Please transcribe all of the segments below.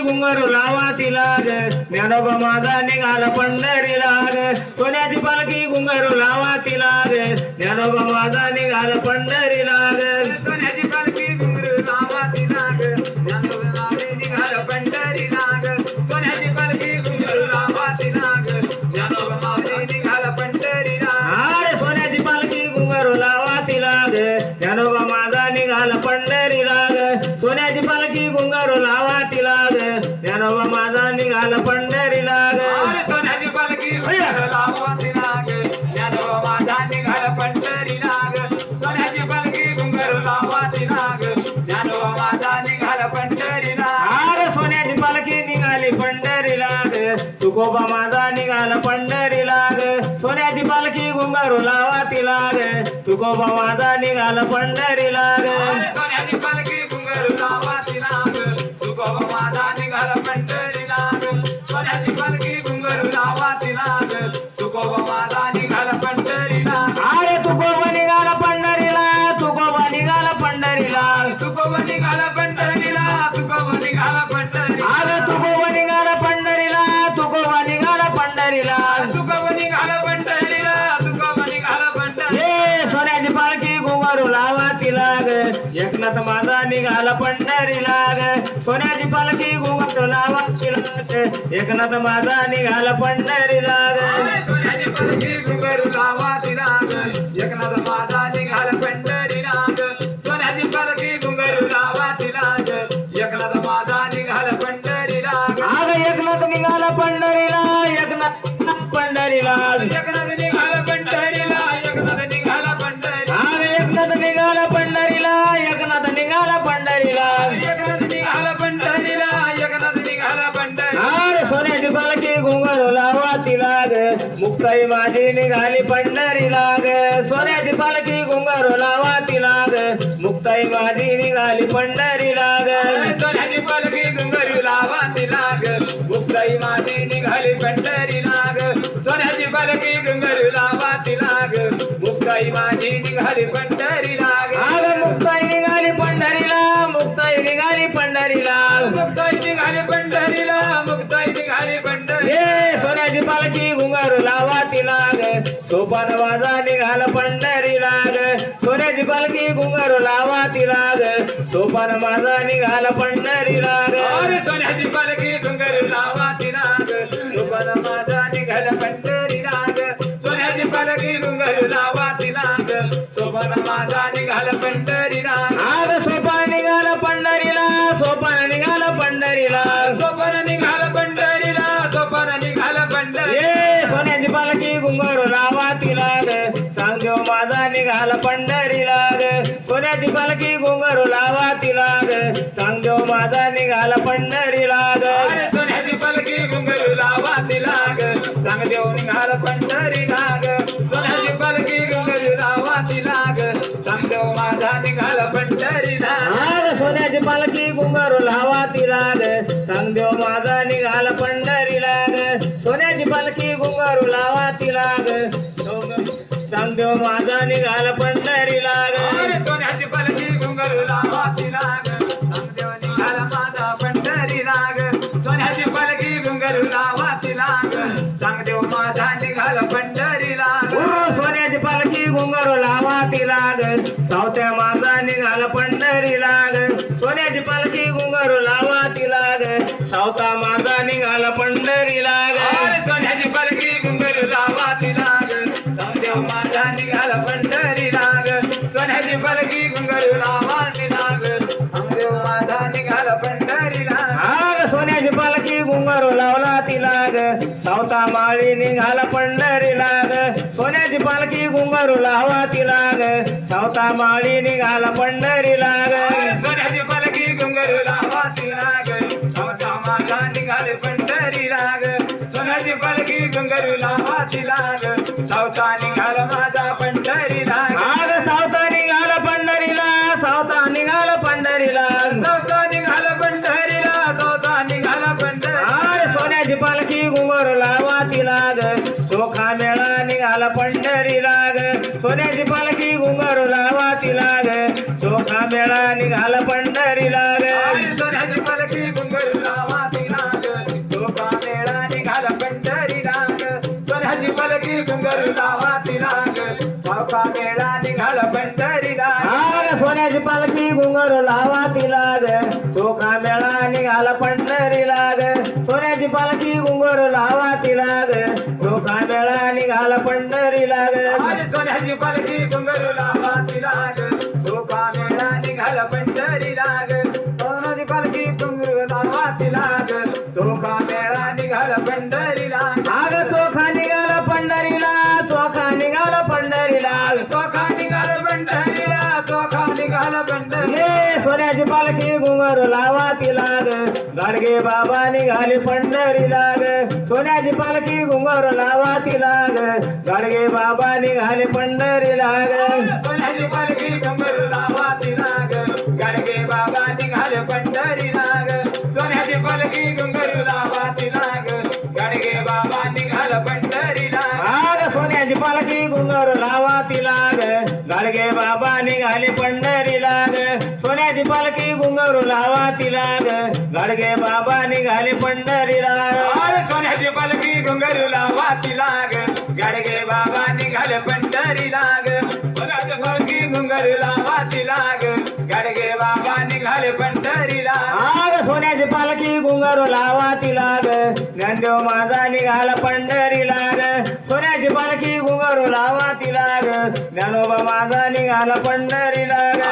घुंगरू लावा तिला ग ज्ञानोबा माझा निघाला पंढरीला ग सोन्याची पालखी घुंगरू लावा तिला ग ज्ञानोबा माझा निघाला पंढरीला ग सोन्याची पालखी घुंगरू लावा तिला ग ज्ञानोबा माझा निघाला पंढरीला ग सोन्याची पालखी घुंगरू लावा तिला ग ज्ञानोबा माझा निघाला पंढरीला अरे सोन्याची पालखी घुंगरू लावा तिला ग ज्ञानोबा माझा निघाला पंढरीला ग सोन्याची पालखी घुंगरू लावा तिला ग ज्ञानोबा माझा निघाला पंढरीला ग सोन्याची पालखी घुंगरू लावा तिला ग ज्ञानोबा माझा निघाला पंढरीला ग सोन्याची पालखी घुंगरू लावा तिला ग ज्ञानोबा माझा निघाला पंढरीला अरे सोन्याची पालखी निघाली पंढरीला ग तुकोबा माझा निघाला पंढरीला ग सोन्याची पालखी घुंगरू लावा तिला ग तुकोबा माझा निघाला पंढरीला ग सोन्याची पालखी घुंगरू लावा तिला ग तुकोबा माझा निघाला पंढरीला ग सोन्याची पालखी घुंगरू लावा तिला ग तुकोबा माझा निघाला पंढरीला अरे तुकोबा निघाला पंढरीला तुकोबा निघाला पंढरीला तुकोबा निघाला पंढरीला तुकोबा निघाला पंढरीला अरे तुकोबा निघाला पंढरीला तुकोबा निघाला पंढरीला तुकोबा निघाला पंढरीला तुकोबा निघाला पंढरीला ए सोन्याची पालखी घुंगरू लावा तिला ग एकनाथ माझा निघाला पंढरीला ग सोन्याची पालखी घुंगरू लावा तिला ग एकनाथ माझा निघाला पंढरीला ग सोन्याची पालखी घुंगरू लावा तिला ग एकनाथ माझा निघाला पंढरीला ग सोन्याची पालखी घुंगरू लावा तिला ग एकनाथ माझा निघाला पंढरीला ग आग एकनाथ निघाला पंढरीला एकनाथ पंढरीला एकनाथ निघाला पंढरीला एकनाथ निघाला पंढरीला आग एकनाथ निघाला पंढरीला एकनाथ निघाला पंढरीला एकनाथ निघाला पंढरीला एकनाथ निघाला पंढरीला अरे सोन्याची पालखी घुंगरू लावा तिला ग मुक्ताई माझी निघाली पंढरीला ग सोन्याची पालखी घुंगरू लावा तिला ग मुक्ताई माझी निघाली पंढरीला ग सोन्याची पालखी घुंगरू लावा तिला ग मुक्ताई माझी निघाली पंढरीला ग सोन्याची पालखी घुंगरू लावा तिला ग मुक्ताई माझी निघाली पंढरीला ग आग मुक्ताई निघाली पंढरीला मुक्ताई निघाली पंढरीला मुक्ताई निघाली पंढरीला मुक्ताई निघाली पंढरी ए सोन्याची पालखी घुंगरू लावा तिला ग सोपान माझा निघाला पंढरीला ग सोन्याची पालखी घुंगरू लावा तिला ग सोपान माझा निघाला पंढरीला ग अरे सोन्याची पालखी घुंगरू लावा तिला ग सोपान माझा निघाला पंढरीला ग सोन्याची पालखी घुंगरू लावा तिला ग सोपान माझा निघाला पंढरीला आग सोपान निघाला पंढरीला सोपान निघाला पंढरीला सोपान निघाला पंढरीला सोपान निघाला पंढरी ए सोन्याची पालखी घुंगरू लावा तिला ग सांगदेव माझा निघाला पंढरीला ग सोन्याची पालखी घुंगरू लावा तिला ग सांगदेव माझा निघाला पंढरीला ग अरे सोन्याची पालखी घुंगरू लावा तिला ग सांगदेव निघाला पंढरीला ग सोन्याची पालखी घुंगरू लावा तिला ग सांगदेव माझा निघाला पंढरीला आग सोन्याची पालखी घुंगरू लावा तिला ग सांगदेव माझा निघाला पंढरीला ग सोन्याची पालखी घुंगरू लावा तिला ग सांगदेव माझा निघाला पंढरीला ग अरे सोन्याची पालखी घुंगरू लावा तिला ग सांगदेव निघाला माझा पंढरीला ग सोन्याची पालखी घुंगरू लावा तिला ग सांगदेव माझा निघाला पंढरीला ग सोन्याची पालखी घुंगरू लावा तिला ग सावत्या माझा निघाला पंढरीला ग सोन्याची पालखी घुंगरू लावा तिला ग सावता माझा निघाला पंढरीला ग अरे सोन्याची पालखी घुंगरू लावा तिला ग सांगदेव माझा निघाला पंढरीला ग सोन्याची पालखी घुंगरू लावा तिला ग सांगदेव माझा निघाला पंढरीला आग सोन्याची पालखी घुंगरू लावला तिला ग सावता माळी निघाला पंढरीला ग सोन्याची पालखी घुंगरू लावा तिला ग सावता माळी निघाला पंढरीला ग अरे सोन्याची पालखी घुंगरू लावा तिला ग सावता माझा निघाले पंढरीला ग सोन्याची पालखी घुंगरू लावा तिला ग सावता निघाला माझा पंढरीला ग आग सावता निघाला पंढरीला सावता निघाला पंढरीला सावता निघाला पंढरीला सावता निघाला पंढरी आग सोन्याची पालखी घुंगरू लावा तिला ग चोखा मेळा निघाला पंढरीला ग सोन्याची पालखी घुंगारू लावा तिला ग चोखा मेळा निघाला पंढरीला ग सोन्याची पालखी घुंगरू लावा तिला ग चोखा मेळा निघाला पंढरीला ग सोन्याची पालखी घुंगरू लावा तिला ग चोखा मेळा निघाला पंढरीला आग सोन्याची पालखी घुंगारू लावा तिला ग चोखा मेळा निघाला पंढरीला ग सोन्याची पालखी घुंगारू लावा तिला ग चोखा मेळा निघाला पंढरीला ग सोन्याची पालखी घुंगरू लावा तिला ग चोखा मेळा निघाला पंढरीला ग सोन्याची पालखी घुंगरू लावा तिला ग चोखा मेळा निघाला पंढरीला आग चोखा निघाला पंढरीला चोखा निघाला पंढरीला चोखा निघाला पंढरीला चोखा निघाला पंढरीला हे सोन्याची पालखी घुंगारू लावा तिला ग गाडगे बाबा निघाले पंढरीला ग सोन्याची पालखी घुंगारू लावा तिला ग गाडगे बाबा निघाले पंढरीला ग सोन्याची पालखी घुंगरू लावा तिला ग गाडगे बाबा निघाले पंढरीला ग सोन्याची पालखी घुंगरू लावा तिला ग गाडगे बाबा निघाले पंढरीला आग सोन्याची पालखी घुंगारू लावा तिला ग गाडगे बाबा निघाले पंढरीला ग सोन्याची पालखी घुंगारू लावा तिला ग गाडगे बाबा निघाले पंढरीला सोन्याची पालखी घुंगरू लावा तिला ग गाडगे बाबा निघाले पंढरीला ग सोन्याची पालखी घुंगरू लावा तिला ग गाडगे बाबा निघाले पंढरीला आग सोन्याची पालखी घुंगारू लावा तिला ग ज्ञानदेव माझा निघाला पंढरीला ग सोन्याची पालखी घुंगारू लावा तिला ग ज्ञानोबा माझा निघाला पंढरीला ग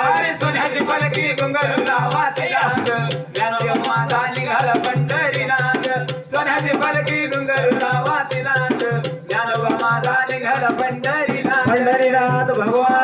सोन्याची पालखी घुंगरू लावा तिला ग ज्ञानोबा माझा निघाला पंढरीला ग सोन्याची पालखी घुंगरू लावा तिला ग ज्ञानोबा माझा निघाला पंढरीला पंढरीनाथ भगवान